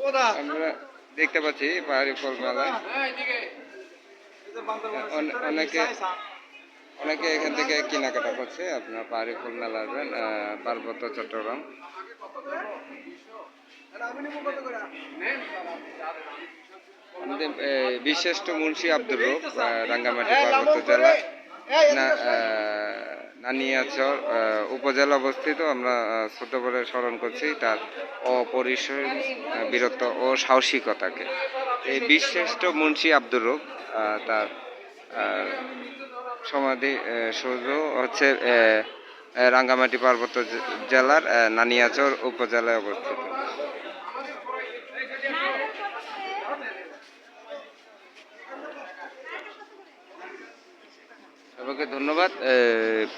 আমরা দেখতে পাচ্ছি পাহাড়ি ফল মেলা। অনেকে অনেকে এখান থেকে কেনাকাটা করছে। আপনার পাহাড়ি ফল মেলা আসবেন পার্বত্য চট্টগ্রাম। আমাদের বিশিষ্ট মুন্সি আব্দুর রউফ রাঙ্গামাটি পার্বত্য জেলা নানিয়াচর উপজেলা অবস্থিত। আমরা ছোট করে স্মরণ করছি তার অপরিসর বীরত্ব ও সাহসিকতাকে। এই বিশিষ্ট মুন্সি আব্দুর রউফ তার সমাধি সৌধ হচ্ছে রাঙ্গামাটি পার্বত্য জেলার নানিয়াচর উপজেলায় অবস্থিত। সবাইকে ধন্যবাদ।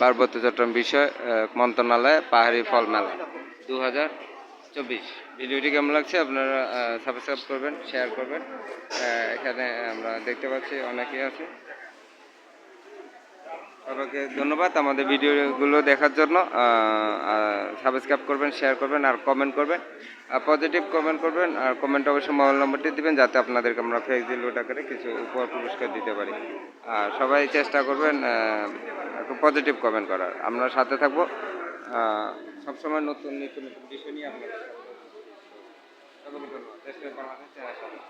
পার্বত্য চট্টগ্রাম বিষয় মন্ত্রণালয় পাহাড়ি ফল মেলা 2024। ভিডিওটি কেমন লাগছে আপনারা সাবস্ক্রাইব করবেন, শেয়ার করবেন। এখানে আমরা দেখতে পাচ্ছি অনেকেই আছে। সবাইকে ধন্যবাদ আমাদের ভিডিওগুলো দেখার জন্য। সাবস্ক্রাইব করবেন, শেয়ার করবেন আর কমেন্ট করবেন। পজিটিভ কমেন্ট করবেন আর কমেন্ট অবশ্যই মোবাইল নম্বরটি দিবেন যাতে আপনাদেরকে আমরা ফেসবুক লোড আকারে কিছু উপহার পুরস্কার দিতে পারি। আর সবাই চেষ্টা করবেন একটু পজিটিভ কমেন্ট করার। আমরা সাথে থাকবো সবসময় নতুন নতুন বিষয় নিয়ে আপনাদের সাথে। সবাইকে ধন্যবাদ। দেশের বাংলাদেশ চ্যানেল।